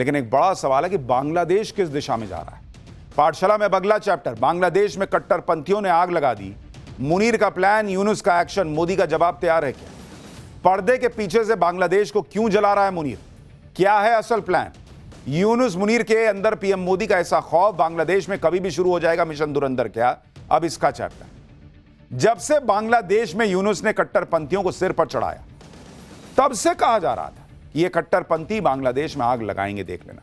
लेकिन एक बड़ा सवाल है कि बांग्लादेश किस दिशा में जा रहा है। पाठशाला में अब अगला चैप्टर, बांग्लादेश में कट्टरपंथियों ने आग लगा दी। मुनीर का प्लान, यूनुस का एक्शन, मोदी का जवाब तैयार है क्या? पर्दे के पीछे से बांग्लादेश को क्यों जला रहा है मुनीर? क्या है असल प्लान? यूनुस मुनीर के अंदर पीएम मोदी का ऐसा खौफ, बांग्लादेश में कभी भी शुरू हो जाएगा मिशन धुरंधर क्या? अब इसका चैप्टर। जब से बांग्लादेश में यूनुस ने कट्टरपंथियों को सिर पर चढ़ाया, तब से कहा जा रहा था कि ये कट्टरपंथी बांग्लादेश में आग लगाएंगे, देख लेना।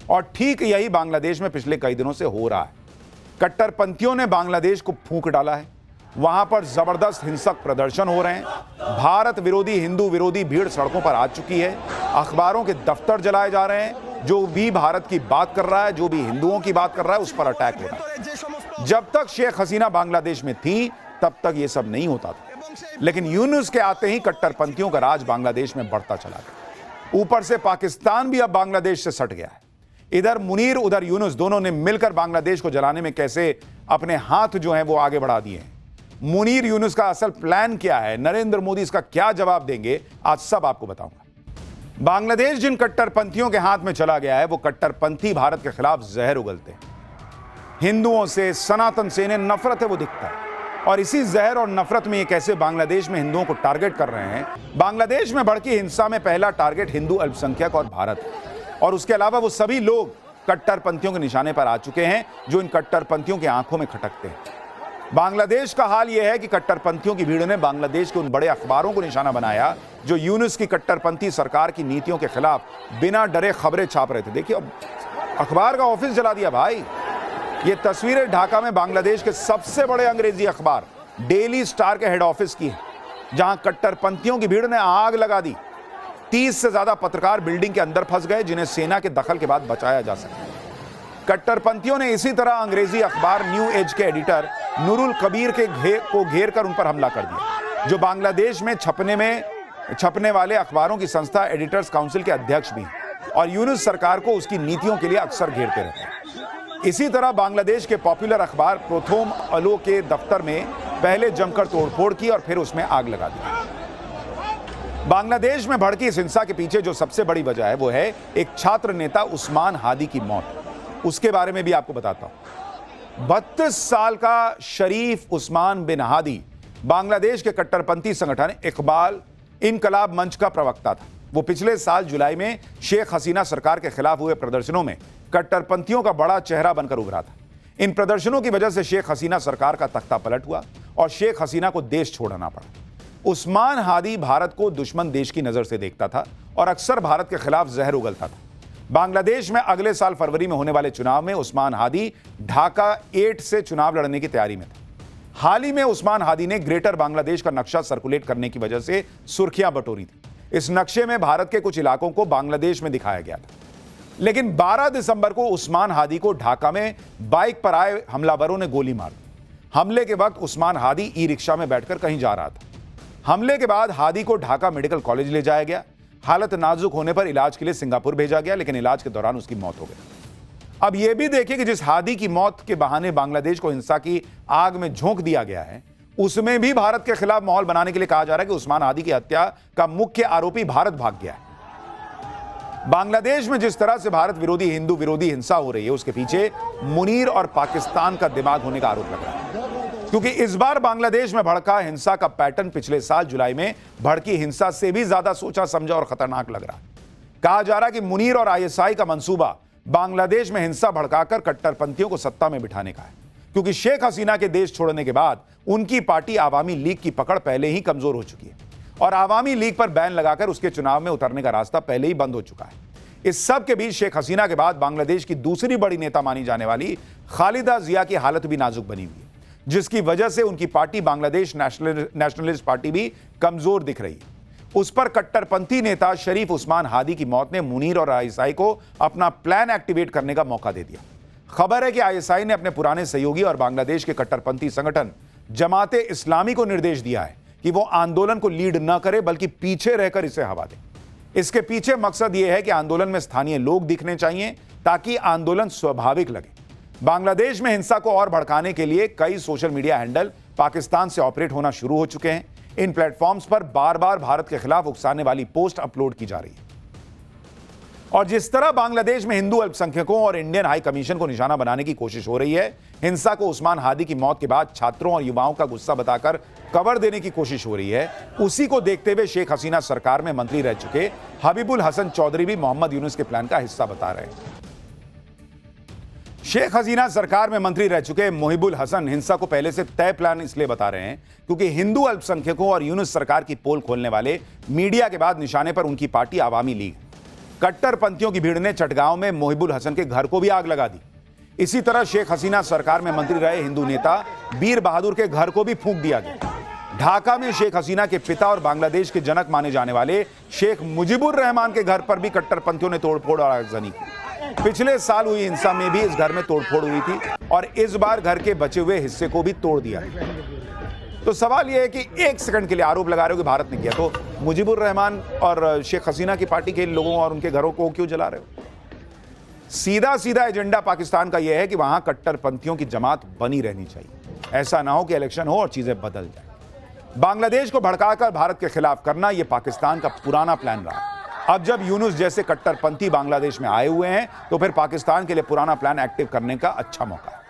और ठीक यही बांग्लादेश में पिछले कई दिनों से हो रहा है। कट्टरपंथियों ने बांग्लादेश को फूंक डाला है। वहां पर जबरदस्त हिंसक प्रदर्शन हो रहे हैं। भारत विरोधी, हिंदू विरोधी भीड़ सड़कों पर आ चुकी है। अखबारों के दफ्तर जलाए जा रहे हैं। जो भी भारत की बात कर रहा है, जो भी हिंदुओं की बात कर रहा है, उस पर अटैक हो रहा है। जब तक शेख हसीना बांग्लादेश में थी, तब तक यह सब नहीं होता था। लेकिन यूनुस के आते ही कट्टरपंथियों का राज बांग्लादेश में बढ़ता चला गया। ऊपर से पाकिस्तान भी अब बांग्लादेश से सट गया है। इधर मुनीर, उधर यूनुस, दोनों ने मिलकर बांग्लादेश को जलाने में कैसे अपने हाथ जो हैं वो आगे बढ़ा दिए हैं। मुनीर यूनुस का असल प्लान क्या है, नरेंद्र मोदी इसका क्या जवाब देंगे, आज सब आपको बताऊंगा। बांग्लादेश जिन कट्टरपंथियों के हाथ में चला गया है, वो कट्टरपंथी भारत के खिलाफ जहर उगलते हैं। हिंदुओं से, सनातन से इन्हें नफरत है वो दिखता है। और इसी जहर और नफरत में ये कैसे बांग्लादेश में हिंदुओं को टारगेट कर रहे हैं। बांग्लादेश में भड़की हिंसा में पहला टारगेट हिंदू अल्पसंख्यक और भारत है। और उसके अलावा वो सभी लोग कट्टरपंथियों के निशाने पर आ चुके हैं जो इन कट्टरपंथियों की आंखों में खटकते हैं। बांग्लादेश का हाल यह है कि कट्टरपंथियों की भीड़ ने बांग्लादेश के उन बड़े अखबारों को निशाना बनाया जो यूनुस की कट्टरपंथी सरकार की नीतियों के खिलाफ बिना डरे खबरें छाप रहे थे। देखिए, अब अखबार का ऑफिस जला दिया भाई। ये तस्वीरें ढाका में बांग्लादेश के सबसे बड़े अंग्रेजी अखबार डेली स्टार के हेड ऑफिस की है, जहां कट्टरपंथियों की भीड़ ने आग लगा दी। 30 से ज्यादा पत्रकार बिल्डिंग के अंदर फंस गए, जिन्हें सेना के दखल के बाद बचाया जा सका। कट्टरपंथियों ने इसी तरह अंग्रेजी अखबार न्यू एज के एडिटर नूरुल कबीर के घेर कर उन पर हमला कर दिया, जो बांग्लादेश में छपने वाले अखबारों की संस्था एडिटर्स काउंसिल के अध्यक्ष भी हैं और यूनुस सरकार को उसकी नीतियों के लिए अक्सर घेरते रहते हैं। इसी तरह बांग्लादेश के पॉपुलर अखबार प्रोथोम अलो के दफ्तर में पहले जमकर तोड़फोड़ की और फिर उसमें आग लगा दी। बांग्लादेश में भड़की इस हिंसा के पीछे जो सबसे बड़ी वजह है, वो है एक छात्र नेता उस्मान हादी की मौत। उसके बारे में भी आपको बताता हूं। 32 साल का शरीफ उस्मान बिन हादी बांग्लादेश के कट्टरपंथी संगठन इकबाल इनकलाब मंच का प्रवक्ता था। वो पिछले साल जुलाई में शेख हसीना सरकार के खिलाफ हुए प्रदर्शनों में कट्टरपंथियों का बड़ा चेहरा बनकर उभरा था। इन प्रदर्शनों की वजह से शेख हसीना सरकार का तख्ता पलट हुआ और शेख हसीना को देश छोड़ना पड़ा। उस्मान हादी भारत को दुश्मन देश की नजर से देखता था और अक्सर भारत के खिलाफ जहर उगलता था। बांग्लादेश में अगले साल फरवरी में होने वाले चुनाव में उस्मान हादी ढाका 8 से चुनाव लड़ने की तैयारी में था। हाल ही में उस्मान हादी ने ग्रेटर बांग्लादेश का नक्शा सर्कुलेट करने की वजह से सुर्खियां बटोरी थी। इस नक्शे में भारत के कुछ इलाकों को बांग्लादेश में दिखाया गया था। लेकिन 12 दिसंबर को उस्मान हादी को ढाका में बाइक पर आए हमलावरों ने गोली मार दी। हमले के वक्त उस्मान हादी ई रिक्शा में बैठकर कहीं जा रहा था। हमले के बाद हादी को ढाका मेडिकल कॉलेज ले जाया गया। हालत नाजुक होने पर इलाज के लिए सिंगापुर भेजा गया, लेकिन इलाज के दौरान उसकी मौत हो गई। अब यह भी देखिए कि जिस हादी की मौत के बहाने बांग्लादेश को हिंसा की आग में झोंक दिया गया है, उसमें भी भारत के खिलाफ माहौल बनाने के लिए कहा जा रहा है कि उस्मान हादी की हत्या का मुख्य आरोपी भारत भाग गया है। बांग्लादेश में जिस तरह से भारत विरोधी, हिंदू विरोधी हिंसा हो रही है, उसके पीछे मुनीर और पाकिस्तान का दिमाग होने का आरोप लग रहा है। क्योंकि इस बार बांग्लादेश में भड़का हिंसा का पैटर्न पिछले साल जुलाई में भड़की हिंसा से भी ज्यादा सोचा समझा और खतरनाक लग रहा है। कहा जा रहा है कि मुनीर और आईएसआई का मंसूबा बांग्लादेश में हिंसा भड़काकर कट्टरपंथियों को सत्ता में बिठाने का है। क्योंकि शेख हसीना के देश छोड़ने के बाद उनकी पार्टी आवामी लीग की पकड़ पहले ही कमजोर हो चुकी है और आवामी लीग पर बैन लगाकर उसके चुनाव में उतरने का रास्ता पहले ही बंद हो चुका है। इस सब के बीच शेख हसीना के बाद बांग्लादेश की दूसरी बड़ी नेता मानी जाने वाली खालिदा जिया की हालत भी नाजुक बनी हुई है, जिसकी वजह से उनकी पार्टी बांग्लादेश नेशनलिस्ट पार्टी भी कमजोर दिख रही है। उस पर कट्टरपंथी नेता शरीफ उस्मान हादी की मौत ने मुनीर और आईएसआई को अपना प्लान एक्टिवेट करने का मौका दे दिया। खबर है कि आईएसआई ने अपने पुराने सहयोगी और बांग्लादेश के कट्टरपंथी संगठन जमाते इस्लामी को निर्देश दिया है कि वो आंदोलन को लीड न करे, बल्कि पीछे रहकर इसे हवा दे। इसके पीछे मकसद यह है कि आंदोलन में स्थानीय लोग दिखने चाहिए ताकि आंदोलन स्वाभाविक लगे। बांग्लादेश में हिंसा को और भड़काने के लिए कई सोशल मीडिया हैंडल पाकिस्तान से ऑपरेट होना शुरू हो चुके हैं। इन प्लेटफॉर्म्स पर बार बार भारत के खिलाफ उकसाने वाली पोस्ट अपलोड की जा रही है। और जिस तरह बांग्लादेश में हिंदू अल्पसंख्यकों और इंडियन हाई कमीशन को निशाना बनाने की कोशिश हो रही है, हिंसा को उस्मान हादी की मौत के बाद छात्रों और युवाओं का गुस्सा बताकर कवर देने की कोशिश हो रही है, उसी को देखते हुए शेख हसीना सरकार में मंत्री रह चुके हबीबुल हसन चौधरी भी मोहम्मद यूनुस के प्लान का हिस्सा बता रहे हैं। शेख हसीना सरकार में मंत्री रह चुके मोहिबुल हसन हिंसा को पहले से तय प्लान इसलिए बता रहे हैं क्योंकि हिंदू अल्पसंख्यकों और यूनुस सरकार की पोल खोलने वाले मीडिया के बाद निशाने पर उनकी पार्टी आवामी लीग। कट्टरपंथियों की भीड़ ने चटगांव में मोहिबुल हसन के घर को भी आग लगा दी। इसी तरह शेख हसीना सरकार में मंत्री रहे हिंदू नेता बीर बहादुर के घर को भी फूंक दिया गया। ढाका में शेख हसीना के पिता और बांग्लादेश के जनक माने जाने वाले शेख मुजीबुर रहमान के घर पर भी कट्टरपंथियों ने तोड़फोड़ और आगजनी की। पिछले साल हुई हिंसा में भी इस घर में तोड़फोड़ हुई थी और इस बार घर के बचे हुए हिस्से को भी तोड़ दिया। तो सवाल यह है कि एक सेकंड के लिए आरोप लगा रहे हो कि भारत ने किया, तो मुजीबुर रहमान और शेख हसीना की पार्टी के लोगों और उनके घरों को क्यों जला रहे हो? सीधा सीधा एजेंडा पाकिस्तान का यह है कि वहां कट्टरपंथियों की जमात बनी रहनी चाहिए। ऐसा ना हो कि इलेक्शन हो और चीजें बदल जाए। बांग्लादेश को भड़काकर भारत के खिलाफ करना यह पाकिस्तान का पुराना प्लान रहा। अब जब यूनुस जैसे कट्टरपंथी बांग्लादेश में आए हुए हैं तो फिर पाकिस्तान के लिए पुराना प्लान एक्टिव करने का अच्छा मौका है।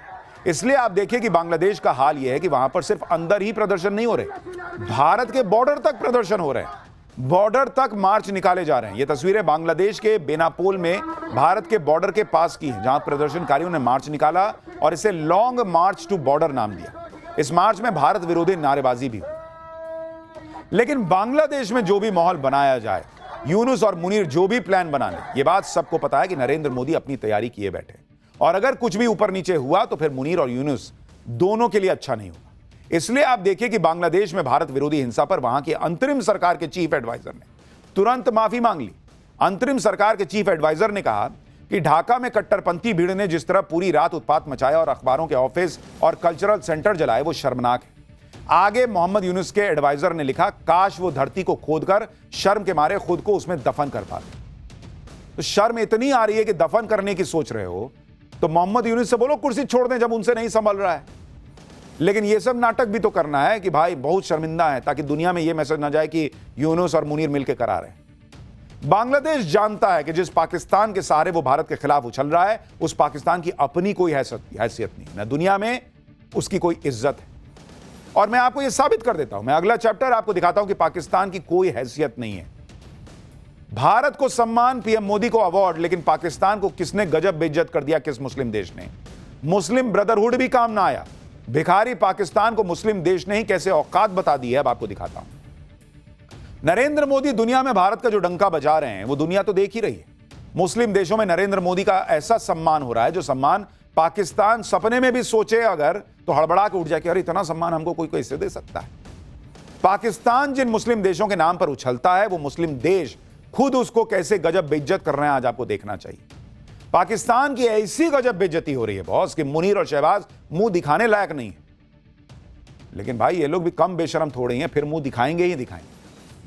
इसलिए आप देखिए कि बांग्लादेश का हाल यह है कि वहां पर सिर्फ अंदर ही प्रदर्शन नहीं हो रहे, भारत के बॉर्डर तक प्रदर्शन हो रहे हैं। बॉर्डर तक मार्च निकाले जा रहे हैं। ये तस्वीरें बांग्लादेश के बेनापोल में भारत के बॉर्डर के पास की है, जहां प्रदर्शनकारियों ने मार्च निकाला और इसे लॉन्ग मार्च टू बॉर्डर नाम दिया। इस मार्च में भारत विरोधी नारेबाजी भी हुई। लेकिन बांग्लादेश में जो भी माहौल बनाया जाए, यूनुस और मुनीर जो भी प्लान बना ले, ये बात सबको पता है कि नरेंद्र मोदी अपनी तैयारी किए बैठे और अगर कुछ भी ऊपर नीचे हुआ तो फिर मुनीर और यूनुस दोनों के लिए अच्छा नहीं होगा। इसलिए आप देखिए कि बांग्लादेश में भारत विरोधी हिंसा पर वहां की अंतरिम सरकार के चीफ एडवाइजर ने तुरंत माफी मांग ली। अंतरिम सरकार के चीफ एडवाइजर ने कहा कि ढाका में कट्टरपंथी भीड़ ने जिस तरह पूरी रात उत्पात मचाया और अखबारों के ऑफिस और कल्चरल सेंटर जलाए, वो शर्मनाक है। आगे मोहम्मद यूनुस के एडवाइजर ने लिखा, काश वो धरती को खोदकर शर्म के मारे खुद को उसमें दफन कर पाते। तो शर्म इतनी आ रही है कि दफन करने की सोच रहे हो तो मोहम्मद यूनुस से बोलो कुर्सी छोड़ दें जब उनसे नहीं संभल रहा है। लेकिन ये सब नाटक भी तो करना है कि भाई बहुत शर्मिंदा है, ताकि दुनिया में ये मैसेज ना जाए कि यूनुस और मुनीर मिलकर करा रहे हैं। बांग्लादेश जानता है कि जिस पाकिस्तान के सहारे वो भारत के खिलाफ उछल रहा है, उस पाकिस्तान की अपनी कोई हैसियत नहीं, ना दुनिया में उसकी कोई इज्जत है। और मैं आपको यह साबित कर देता हूं, मैं अगला चैप्टर आपको दिखाता हूं कि पाकिस्तान की कोई हैसियत नहीं है। भारत को सम्मान, पीएम मोदी को अवार्ड, लेकिन पाकिस्तान को किसने गजब बेइज्जत कर दिया? किस मुस्लिम देश ने? मुस्लिम ब्रदरहुड भी काम ना आया। भिखारी पाकिस्तान को मुस्लिम देश ने ही कैसे औकात बता दी है, अब आपको दिखाता हूं। नरेंद्र मोदी दुनिया में भारत का जो डंका बजा रहे हैं वो दुनिया तो देख ही रही है। मुस्लिम देशों में नरेंद्र मोदी का ऐसा सम्मान हो रहा है जो सम्मान पाकिस्तान सपने में भी सोचे अगर तो हड़बड़ा के उठ जाए कि अरे इतना सम्मान हमको कोई कैसे दे सकता है। पाकिस्तान जिन मुस्लिम देशों के नाम पर उछलता है वो मुस्लिम देश खुद उसको कैसे गजब बेइज्जत कर रहे हैं, आज आपको देखना चाहिए। पाकिस्तान की ऐसी गजब बेइज्जती हो रही है बॉस कि मुनीर और शहबाज मुंह दिखाने लायक नहीं है। लेकिन भाई ये लोग भी कम बेशरम थोड़े ही हैं, फिर मुंह दिखाएंगे ही दिखाएंगे।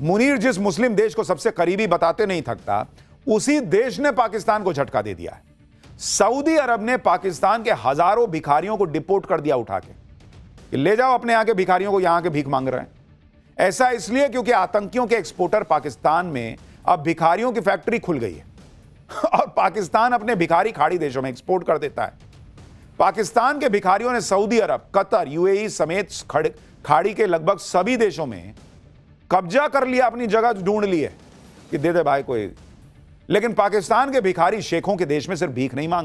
मुनीर जिस मुस्लिम देश को सबसे करीबी बताते नहीं थकता, उसी देश ने पाकिस्तान को झटका दे दिया है। सऊदी अरब ने पाकिस्तान के हजारों भिखारियों को डिपोर्ट कर दिया उठा के, कि ले जाओ अपने यहाँ के भिखारियों को, यहां के भीख मांग रहे हैं। ऐसा इसलिए क्योंकि आतंकियों के एक्सपोर्टर पाकिस्तान में अब भिखारियों की फैक्ट्री खुल गई है और पाकिस्तान अपने भिखारी खाड़ी देशों में एक्सपोर्ट कर देता है। पाकिस्तान के भिखारियों ने सऊदी अरब, कतर, यूएई समेत खाड़ी के लगभग सभी देशों में कब्जा कर लिया, अपनी जगह ढूंढ ली है कि दे दे भाई कोई। लेकिन पाकिस्तान के भिखारी शेखों के देश में सिर्फ भीख नहीं मांग